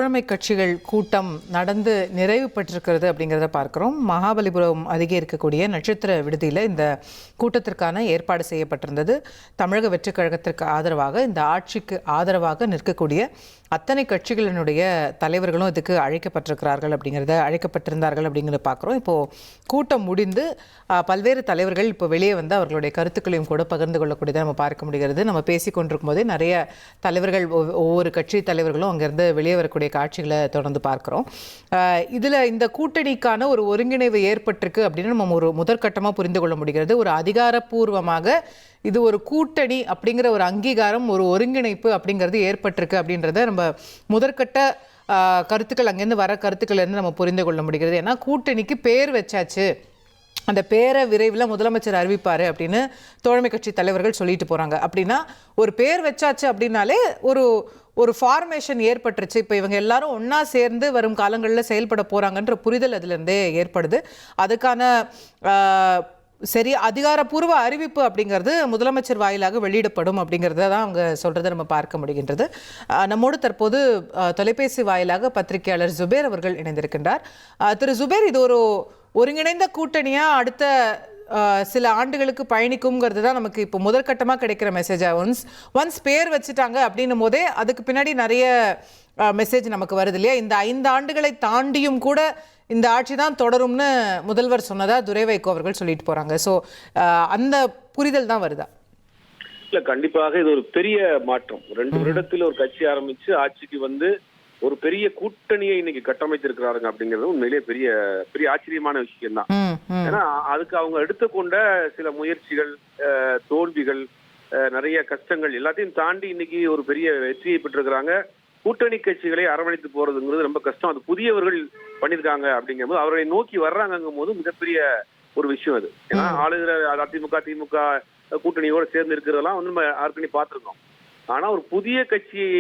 தோழமை கட்சிகள் கூட்டம் நடந்து நிறைவு பெற்றிருக்கிறது அப்படிங்கிறத பார்க்கிறோம். மகாபலிபுரம் அருகே இருக்கக்கூடிய நட்சத்திர விடுதியில் இந்த கூட்டத்திற்கான ஏற்பாடு செய்யப்பட்டிருந்தது. தமிழக வெற்றிக் கழகத்திற்கு ஆதரவாக, இந்த ஆட்சிக்கு ஆதரவாக நிற்கக்கூடிய அத்தனை கட்சிகளினுடைய தலைவர்களும் இதுக்கு அழைக்கப்பட்டிருந்தார்கள் அப்படிங்கிறத பார்க்குறோம். இப்போது கூட்டம் முடிந்து பல்வேறு தலைவர்கள் இப்போ வெளியே வந்து அவர்களுடைய கருத்துக்களையும் கூட பகிர்ந்து கொள்ளக்கூடியதை நம்ம பார்க்க முடிகிறது. நம்ம பேசி கொண்டிருக்கும் போதே நிறைய தலைவர்கள், ஒவ்வொரு கட்சி தலைவர்களும் அங்கேருந்து வெளியே வரக்கூடிய காட்சிகளை தொடர்ந்து பார்க்குறோம். இதில் இந்த கூட்டணிக்கான ஒரு ஒருங்கிணைவு ஏற்பட்டிருக்கு அப்படின்னு நம்ம ஒரு முதற்கட்டமாக புரிந்து கொள்ள முடிகிறது. ஒரு அதிகாரப்பூர்வமாக இது ஒரு கூட்டணி அப்படிங்கிற ஒரு அங்கீகாரம், ஒரு ஒருங்கிணைப்பு அப்படிங்கிறது ஏற்பட்டிருக்கு அப்படின்றத நம்ம முதற்கட்ட கருத்துக்கள், அங்கேருந்து வர கருத்துக்கள்லேருந்து நம்ம புரிந்து கொள்ள முடிகிறது. ஏன்னா கூட்டணிக்கு பேர் வச்சாச்சு, அந்த பேரை விரைவில் முதலமைச்சர் அறிவிப்பார் அப்படின்னு தோழமை கட்சி தலைவர்கள் சொல்லிட்டு போகிறாங்க. அப்படின்னா ஒரு பேர் வச்சாச்சு அப்படின்னாலே ஒரு ஃபார்மேஷன் ஏற்பட்டுருச்சு. இப்போ இவங்க எல்லாரும் ஒன்றா சேர்ந்து வரும் காலங்களில் செயல்பட போகிறாங்கன்ற புரிதல் அதுலேருந்தே ஏற்படுது. அதுக்கான சரி அதிகாரப்பூர்வ அறிவிப்பு அப்படிங்கிறது முதலமைச்சர் வாயிலாக வெளியிடப்படும் அப்படிங்கிறத தான் அவங்க சொல்கிறத நம்ம பார்க்க முடிகின்றது. நம்மோடு தற்போது தொலைபேசி வாயிலாக பத்திரிகையாளர் ஜுபேர் அவர்கள் இணைந்திருக்கின்றார். திரு ஜுபேர், இது ஒரு ஒருங்கிணைந்த கூட்டணியாக அடுத்த சில ஆண்டுகளுக்கு பயணிக்கும்ங்கிறது தான் நமக்கு இப்போ முதற்கட்டமாக கிடைக்கிற மெசேஜாக. ஒன்ஸ் பேர் வச்சுட்டாங்க அப்படின்னும் போதே அதுக்கு பின்னாடி நிறைய மெசேஜ் நமக்கு வருது இல்லையா? இந்த 5 ஆண்டுகளை தாண்டியும் கூட இந்த ஆட்சி தான் தொடரும்னு முதல்வர் சொன்னதா துரை வைகோ அவர்கள் சொல்லிட்டு போறாங்க. ஸோ அந்த புரிதல் தான் வருதா? இல்ல, கண்டிப்பாக இது ஒரு பெரிய மாற்றம். 2 வருடத்தில் ஒரு கட்சி ஆரம்பிச்சு ஆட்சிக்கு வந்து ஒரு பெரிய கூட்டணியை இன்னைக்கு கட்டமைத்திருக்கிறாருங்க அப்படிங்கிறது உண்மையிலேயே பெரிய பெரிய ஆச்சரியமான விஷயம் தான். ஏன்னா அதுக்கு அவங்க எடுத்துக்கொண்ட சில முயற்சிகள், தோல்விகள், நிறைய கஷ்டங்கள் எல்லாத்தையும் தாண்டி இன்னைக்கு ஒரு பெரிய வெற்றியை பெற்றிருக்கிறாங்க. கூட்டணி கட்சிகளை அரவணைத்து போறதுங்கிறது ரொம்ப கஷ்டம். அது புதியவர்கள் பண்ணியிருக்காங்க அப்படிங்கும்போது அவர்களை நோக்கி வர்றாங்கும் போது மிகப்பெரிய ஒரு விஷயம் அது. ஏன்னா ஆளுகிற அதிமுக, திமுக கூட்டணியோட சேர்ந்து இருக்கிறதெல்லாம் வந்து நம்ம ஏற்கனவே பார்த்திருக்கோம். ஆனா ஒரு புதிய கட்சியை